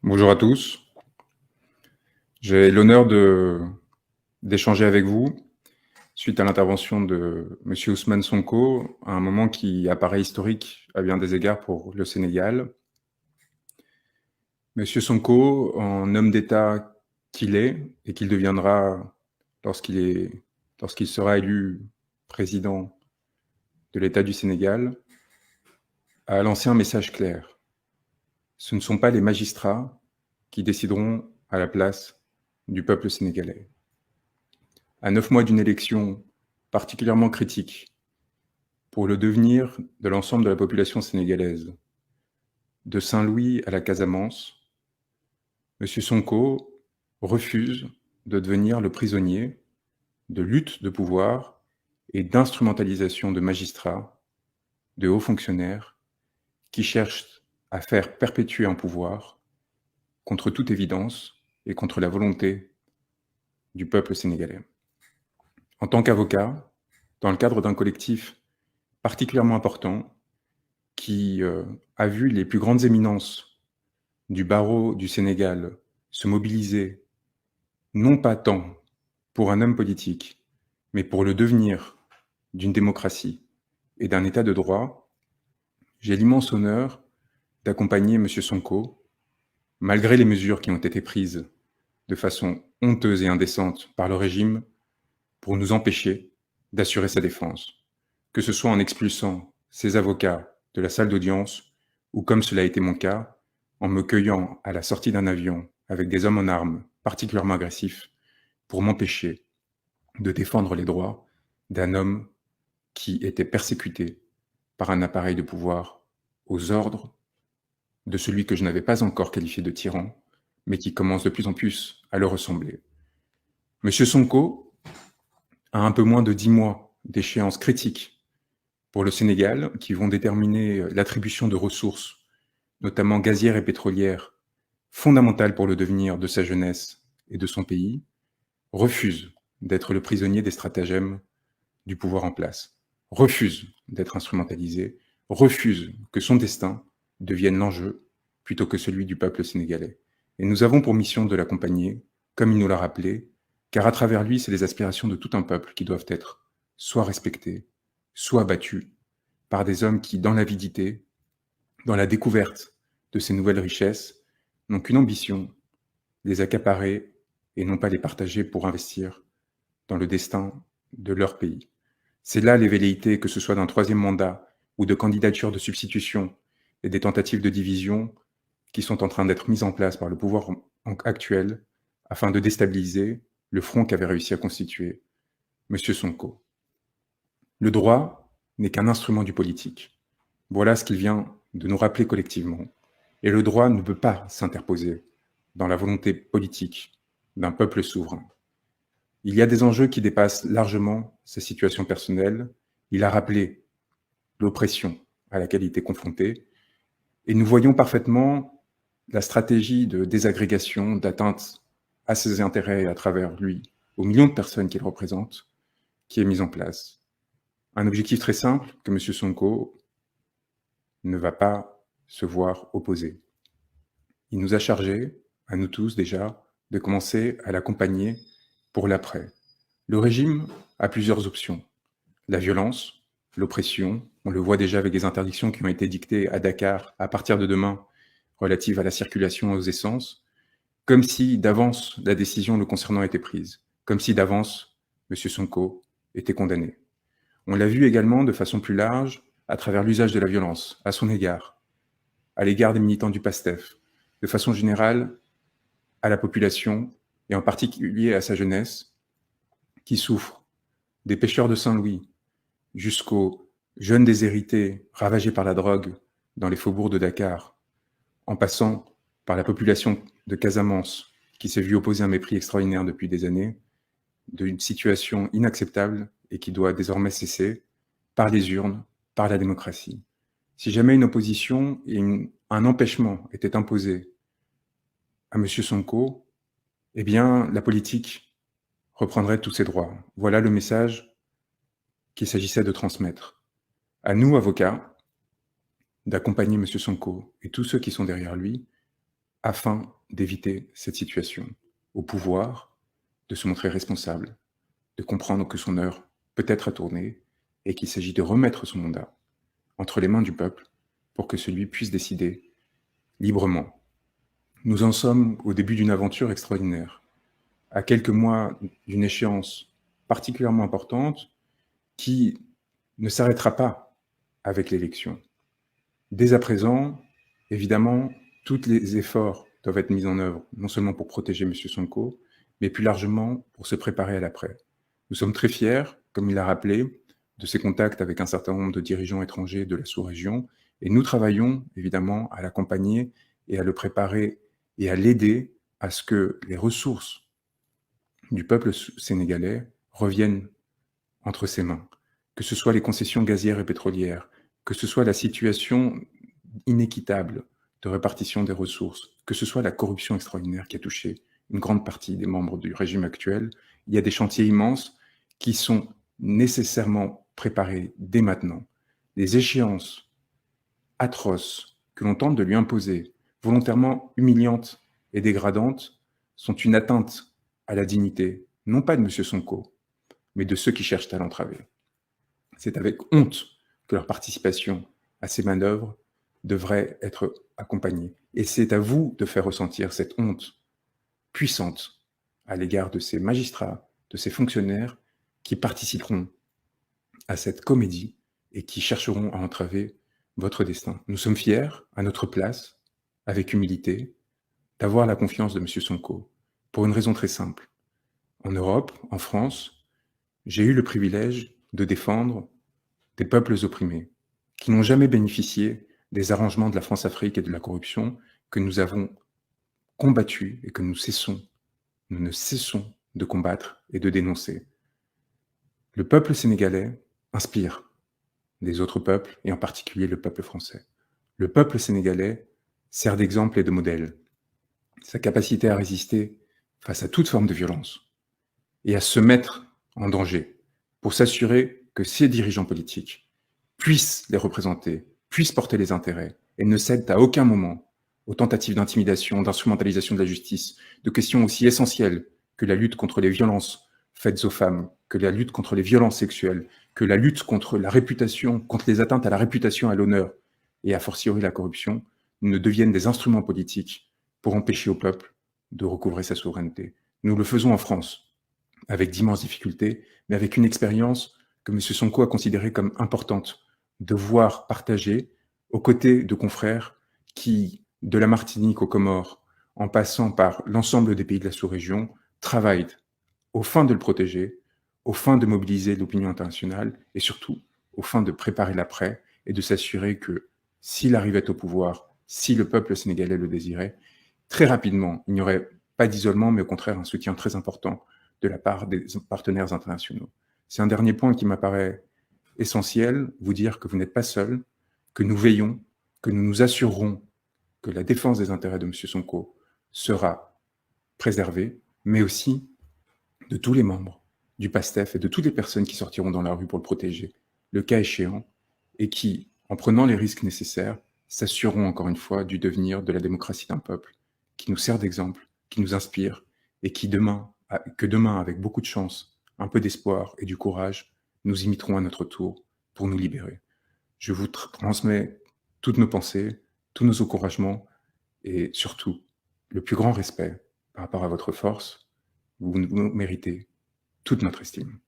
Bonjour à tous. J'ai l'honneur d'échanger avec vous suite à l'intervention de Monsieur Ousmane Sonko, à un moment qui apparaît historique à bien des égards pour le Sénégal. Monsieur Sonko, en homme d'État qu'il est et qu'il deviendra lorsqu'il sera élu président de l'État du Sénégal, a lancé un message clair. Ce ne sont pas les magistrats qui décideront à la place du peuple sénégalais. À 9 mois d'une élection particulièrement critique pour le devenir de l'ensemble de la population sénégalaise, de Saint-Louis à la Casamance, M. Sonko refuse de devenir le prisonnier de lutte de pouvoir et d'instrumentalisation de magistrats, de hauts fonctionnaires, qui cherchent à faire perpétuer un pouvoir contre toute évidence et contre la volonté du peuple sénégalais. En tant qu'avocat, dans le cadre d'un collectif particulièrement important qui a vu les plus grandes éminences du barreau du Sénégal se mobiliser, non pas tant pour un homme politique, mais pour le devenir d'une démocratie et d'un état de droit, j'ai l'immense honneur d'accompagner M. Sonko, malgré les mesures qui ont été prises de façon honteuse et indécente par le régime pour nous empêcher d'assurer sa défense, que ce soit en expulsant ses avocats de la salle d'audience ou, comme cela a été mon cas, en me cueillant à la sortie d'un avion avec des hommes en armes particulièrement agressifs pour m'empêcher de défendre les droits d'un homme qui était persécuté par un appareil de pouvoir aux ordres de celui que je n'avais pas encore qualifié de tyran, mais qui commence de plus en plus à le ressembler. Monsieur Sonko a un peu moins de 10 mois d'échéance critique pour le Sénégal, qui vont déterminer l'attribution de ressources, notamment gazières et pétrolières, fondamentales pour le devenir de sa jeunesse et de son pays, refuse d'être le prisonnier des stratagèmes du pouvoir en place, refuse d'être instrumentalisé, refuse que son destin devienne l'enjeu plutôt que celui du peuple sénégalais. Et nous avons pour mission de l'accompagner, comme il nous l'a rappelé, car à travers lui, c'est les aspirations de tout un peuple qui doivent être soit respectées, soit battues par des hommes qui, dans l'avidité, dans la découverte de ces nouvelles richesses, n'ont qu'une ambition, les accaparer et non pas les partager pour investir dans le destin de leur pays. C'est là les velléités, que ce soit d'un troisième mandat ou de candidatures de substitution et des tentatives de division qui sont en train d'être mises en place par le pouvoir actuel afin de déstabiliser le front qu'avait réussi à constituer M. Sonko. Le droit n'est qu'un instrument du politique. Voilà ce qu'il vient de nous rappeler collectivement. Et le droit ne peut pas s'interposer dans la volonté politique d'un peuple souverain. Il y a des enjeux qui dépassent largement sa situation personnelle. Il a rappelé l'oppression à laquelle il était confronté. Et nous voyons parfaitement la stratégie de désagrégation, d'atteinte à ses intérêts à travers lui, aux millions de personnes qu'il représente, qui est mise en place. Un objectif très simple que M. Sonko ne va pas se voir opposer. Il nous a chargés, à nous tous déjà, de commencer à l'accompagner pour l'après. Le régime a plusieurs options. La violence, l'oppression, on le voit déjà avec les interdictions qui ont été dictées à Dakar à partir de demain relatives à la circulation aux essences, comme si d'avance la décision le concernant était prise, comme si d'avance M. Sonko était condamné. On l'a vu également de façon plus large à travers l'usage de la violence à son égard, à l'égard des militants du PASTEF, de façon générale à la population et en particulier à sa jeunesse qui souffre, des pêcheurs de Saint-Louis jusqu'aux jeunes déshérités ravagés par la drogue dans les faubourgs de Dakar, en passant par la population de Casamance qui s'est vue opposer un mépris extraordinaire depuis des années, d'une situation inacceptable et qui doit désormais cesser par les urnes, par la démocratie. Si jamais une opposition et un empêchement étaient imposés à M. Sonko, eh bien, la politique reprendrait tous ses droits. Voilà le message qu'il s'agissait de transmettre. À nous, avocats, d'accompagner M. Sonko et tous ceux qui sont derrière lui afin d'éviter cette situation. Au pouvoir, de se montrer responsable, de comprendre que son heure peut être tournée et qu'il s'agit de remettre son mandat entre les mains du peuple pour que celui puisse décider librement. Nous en sommes au début d'une aventure extraordinaire, à quelques mois d'une échéance particulièrement importante qui ne s'arrêtera pas avec l'élection. Dès à présent, évidemment, tous les efforts doivent être mis en œuvre, non seulement pour protéger M. Sonko, mais plus largement pour se préparer à l'après. Nous sommes très fiers, comme il l'a rappelé, de ses contacts avec un certain nombre de dirigeants étrangers de la sous-région, et nous travaillons évidemment à l'accompagner et à le préparer et à l'aider à ce que les ressources du peuple sénégalais reviennent entre ses mains, que ce soit les concessions gazières et pétrolières, que ce soit la situation inéquitable de répartition des ressources, que ce soit la corruption extraordinaire qui a touché une grande partie des membres du régime actuel. Il y a des chantiers immenses qui sont nécessairement préparés dès maintenant. Les échéances atroces que l'on tente de lui imposer, volontairement humiliantes et dégradantes, sont une atteinte à la dignité, non pas de M. Sonko, mais de ceux qui cherchent à l'entraver. C'est avec honte que leur participation à ces manœuvres devrait être accompagnée. Et c'est à vous de faire ressentir cette honte puissante à l'égard de ces magistrats, de ces fonctionnaires qui participeront à cette comédie et qui chercheront à entraver votre destin. Nous sommes fiers, à notre place, avec humilité, d'avoir la confiance de M. Sonko, pour une raison très simple. En Europe, en France, j'ai eu le privilège de défendre des peuples opprimés, qui n'ont jamais bénéficié des arrangements de la France-Afrique et de la corruption que nous avons combattus et que nous ne cessons de combattre et de dénoncer. Le peuple sénégalais inspire les autres peuples, et en particulier le peuple français. Le peuple sénégalais sert d'exemple et de modèle. Sa capacité à résister face à toute forme de violence et à se mettre en danger pour s'assurer que ses dirigeants politiques puissent les représenter, puissent porter les intérêts et ne cèdent à aucun moment aux tentatives d'intimidation, d'instrumentalisation de la justice, de questions aussi essentielles que la lutte contre les violences faites aux femmes, que la lutte contre les violences sexuelles, que la lutte contre la réputation, contre les atteintes à la réputation, à l'honneur et a fortiori la corruption, ne deviennent des instruments politiques pour empêcher au peuple de recouvrer sa souveraineté. Nous le faisons en France, avec d'immenses difficultés, mais avec une expérience que M. Sonko a considérée comme importante, de voir partager aux côtés de confrères qui, de la Martinique aux Comores, en passant par l'ensemble des pays de la sous-région, travaillent aux fins de le protéger, aux fins de mobiliser l'opinion internationale et surtout aux fins de préparer l'après et de s'assurer que s'il arrivait au pouvoir, si le peuple sénégalais le désirait, très rapidement, il n'y aurait pas d'isolement, mais au contraire un soutien très important de la part des partenaires internationaux. C'est un dernier point qui m'apparaît essentiel, vous dire que vous n'êtes pas seul, que nous veillons, que nous nous assurerons que la défense des intérêts de M. Sonko sera préservée, mais aussi de tous les membres du PASTEF et de toutes les personnes qui sortiront dans la rue pour le protéger, le cas échéant, et qui, en prenant les risques nécessaires, s'assureront encore une fois du devenir de la démocratie d'un peuple qui nous sert d'exemple, qui nous inspire, et qui demain, avec beaucoup de chance, un peu d'espoir et du courage, nous imiterons à notre tour pour nous libérer. Je vous transmets toutes nos pensées, tous nos encouragements, et surtout, le plus grand respect par rapport à votre force. Vous méritez toute notre estime.